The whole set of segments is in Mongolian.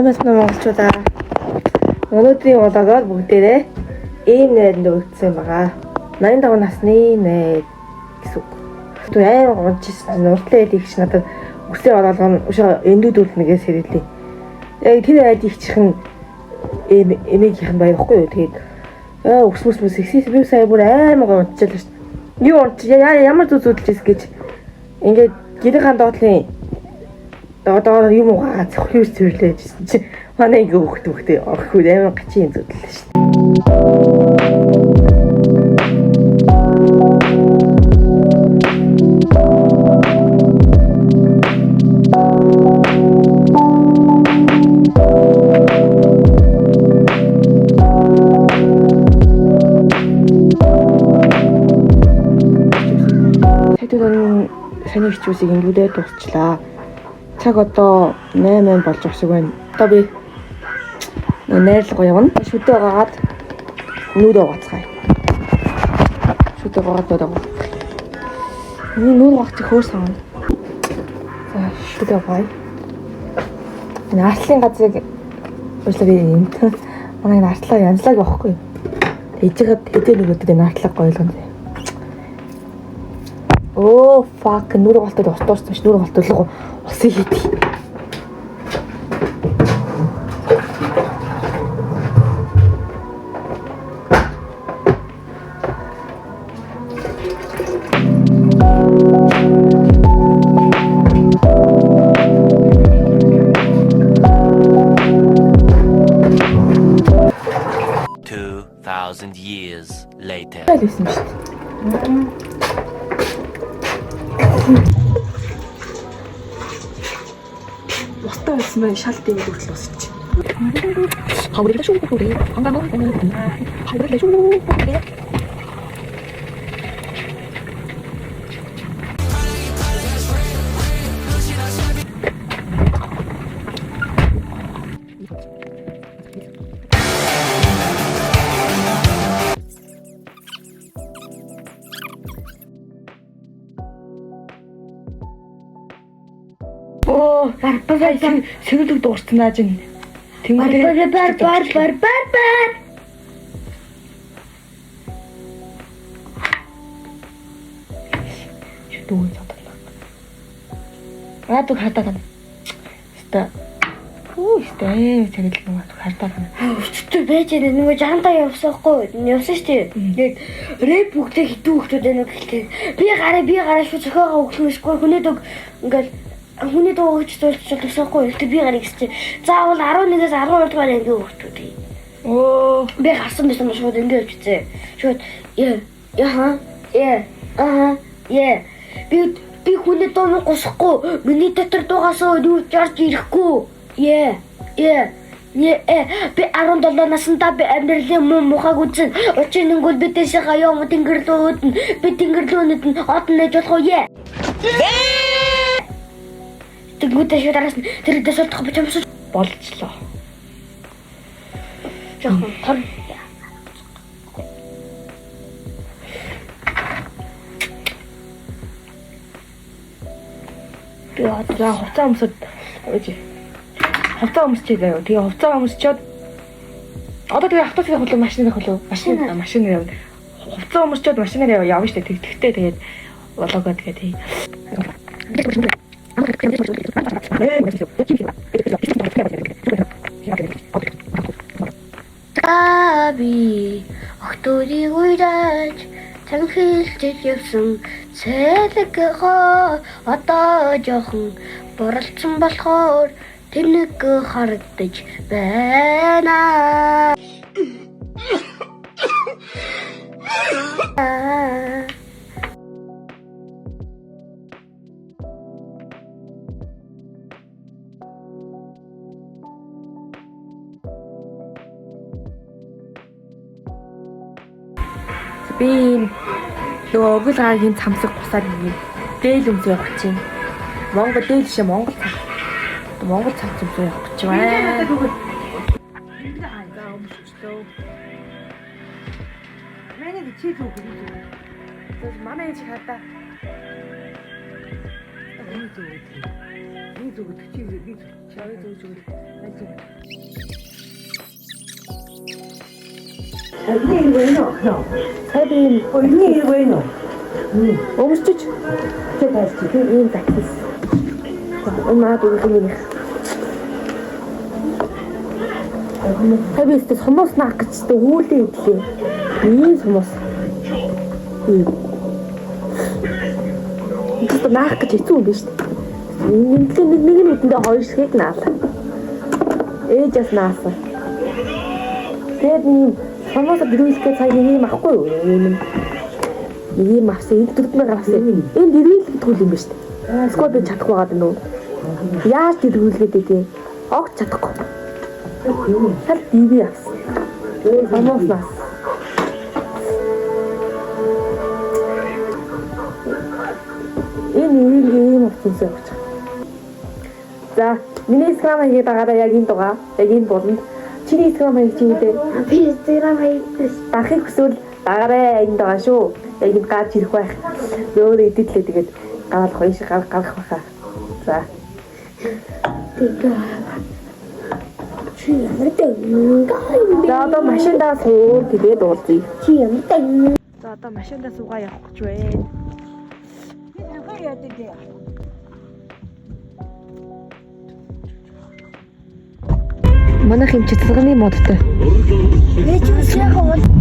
Самбасна монголчуудаа өнөөдрийн влогоор бүгдээрээ ийм найранд өргөцсөн байгаа. 85 насны найр гэсэн үг. Түр аим гончсэн уртлаа идэгч надад үсээ олгоно эндүүд үлднэгээс хэрэлээ. Яг тэр айд ихчих нь эмээгийнх нь баярахгүй юу. Тэгээд өкс би сая бүр аим гончлаа шүү дээ. Юу унч ямар зүудэлж ирсэн гэж ингээд гэрийн доотлын доо юм уу зөвхөн зөвлөж ирсэн чи манай ингээ хөхтэй орхгүй аим гачин зүудлээ шүү дээ. サニーхичүүлсийг ингэдээ дуусчлаа. Цаг одоо 8 болж байгаа шиг байна. Одоо би найрлага явна. Шүдээ гагаад нүүдээ угаацгаая. Шүдээ гагаад доо. Нүүр угаачих хөөр саана. За шүдээ угаая. Артлын газрыг уучлаарай юм. Манай артлаа янзлаг байхгүй. Ээжихэд хэдэн нэг өдөр артлаг гойлгоно. Oh fuck, нүрэ голтод устуурсан ш. Нүрэ голтодлого усыг хийдэг. Years later. Байсан шүү дээ. Устаа байсан байх шал дээг хүртэл босч. Хаврыг шүү хүрээ. Ангаа нөө. Хаврыг шүү хүрээ. Бар сэрүүлэг дуурцсан ааж нь. Тэнгэрээ бар. Шүдүү цадлаа. Аадуг хатаа гана. Ста. Царил нэг хартаа гана. Өчтөр байж нөгөө жантаа явсаахгүй. Явсан шүү дээ. Яг рэп бүгдээ хитүү хөлтүүд байна гэхдээ би гараа шүү зөхөөгөө өглөөсгүй хүнээд ингээл хүний дуугч тулчул тусахгүй. Гэхдээ би гарыг чи заавал 11-ээс 12 дугаар анги өгчүүд. Би гарсан байсан шууд ингэ өгчээ. Шууд би хүний дуу госохгүй. Миний дотор дуугаас юу чарж ирэхгүй. Би 17 наснда би амьдралын мухаг үзэн. Учир нь би дэше гаяа mo тэнгэрлүүд нь би тэнгэрлүүнүүд нь од нэж болох уу? Тэгвэл шудараас тэр дэсэлдэх бичмэс болжлоо. Жохон тор. Би одоо хувцас өмсөд өөж. Хувцас өмсчээ заяа. Тэгээ хувцас өмсчөөд одоо тэгээ автобусны хөлөө машинаар явна. Хувцас өмсчөөд машинаар явна штэ. Тэгтээ тэгээд болоогоо тэгээ би охтуудыг уйлаж танхилж явсан цэлэгхоо одоо жоохон буралцсан болохоор тэнэг харагдаж байна. Би нөгөө өгөл гаагийн цамсаг бусаар нэг дээл өмсөө явах чинь. Монгол дээл шээ Монгол цаг. Монгол цаг өмсөө явах гэж байна. Манай чи зүг үү? Манай чи хата. Энэ зүг. Би зүг чи Шавь зүүж өгөх. Өмсчиж тэгээд ийм таксис. Өнөөдөр үгүй. Хавьяастай сумус наах гэж тэ үүлээ идлээ. Ийм сумус. Ихтэй наах гэж хэцүү юм биш үү? Нэг нь үтэндээ хоёр шигийг наалаа. Ээжээс наасан. Тэгээд сумус дөрвөлгээ цаг нэг юм ахгүй юу? Ийм авсан, энэ 4000 авсан. Энэ дөрвөлг тгүүл юм биш үү? Скот би чадахгүй байгаа даа нөө. Яаж дөрвөлгээд идэв? Огт чадахгүй. Хал дийвэ авсан. Сумус нас. Энэ ийм авсансаа явж байгаа. За, миний Instagram хаяг дагаад яг энэ дугаа, яг энэ болонд чиний Instagram хаяг чи үү? Би Instagram хаяг Дахыг хүсвэл дагаарай энэ дугаа шүү. Яг энэ гарч ирэх байх. Зөөр эдэдлээ тэгээд гарах хоёр шиг гарах байхаа. За. Чи ямар дэ? За одоо машиндаа суур тэгээд уулзъя. Чи ямар дэ? За одоо машиндаа суугаа явах гэж байна. Манайх юм цэцлэгний модтой. Ээж бас яг уу.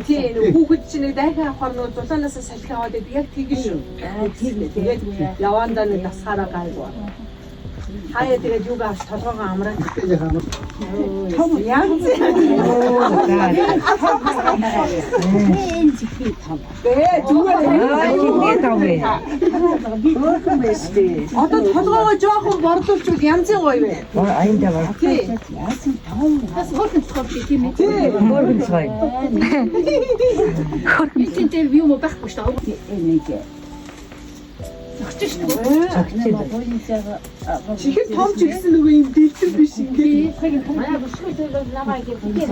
Тийм хүүхэд чинь дахин авахар нөө зулаанаас салхи аваад байдаг яг тэгэн шүү. Тэгээд явандаа нэг тасгаараа гайгүй. Хаяа тэгээд юугаа авч толгоогоо амраад том янз. Дээ зүгээр тавээ. Одоо толгоогоо жоохон борлуулчихвал янзын гоё вэ? Аянда ба. Тийм. Бас хөргөн цохол тийм ээ. Тийм. Хөргөн цай. Эцэг дээр юу мө байхгүй шүү дээ. Энийг Зогч шүү дээ. Чихэр том ч гэсэн нөгөө юм дэлгэр биш ингээд. Манай бүшгүй зүйл намайг гэдэг юм.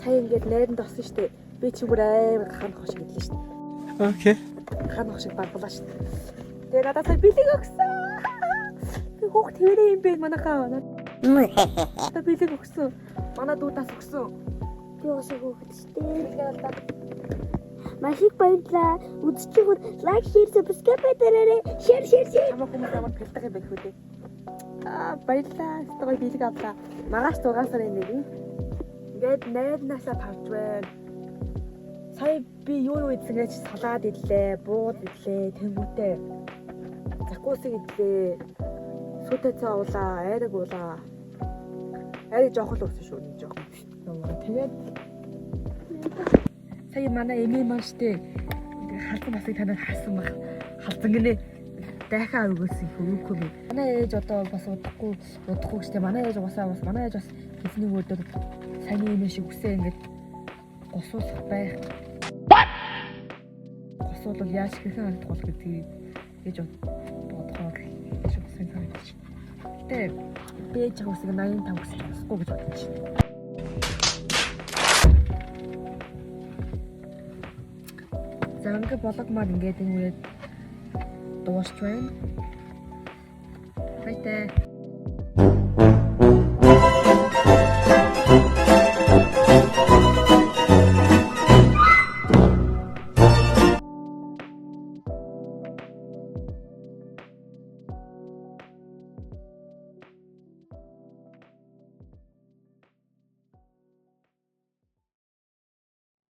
Сая ингээд найранд орсон шүү дээ. Би чимээр амар ханах шиг хэллээ шүү дээ. Окей. Ханах шиг баргалаа шүү дээ. Тэгээ надад сая бэлэг өгсөн. Би хүүхд хэвээрээ юм бэ манайхаа. Та бэлэг өгсөн. Манай дүүдээс өгсөн. Би уусан хөөхд штэ. Маш их баярлалаа. Үзчихвэл лайк, шеэр, сабскрайб дараарай. Шеэр. Хамаа хүмүүс амар бэлдэг юм байх үү дээ. Баярлалаа. Стогой бэлэг авлаа. Магаш 6 сарын 1. Ингээд найрнаасаа тавж байна. Сая би юу идсэн гэж салаад идлээ, бууд идлээ, тэнгүүтээ. Закусыг идлээ. Сүтэ цаа уулаа, айраг уулаа. Айраг жоох л өгсөн шүү, нэг жоох биш. Тэгээд сая манай эмээ маань штэ халзан басыг танад харсан баг. Халзан гинэ дахиад өгөөсөн хөөхгүй би. Манай ээж одоо бас удахгүй штэ. Манай ээж бас хэсний өдөр сайн юм шиг үсээ ингээд госуулах байх. Госуул яаж хэрхэн харагдах бол гэдгийг ээж бодохоор шиг үсэн санагдаж. Гэтэ би ээж үсэг 85 гэсэн усгүй гэж бодож байна. За ингээд бологмаар ингээд энэ үед дуусч байна. Баяртай.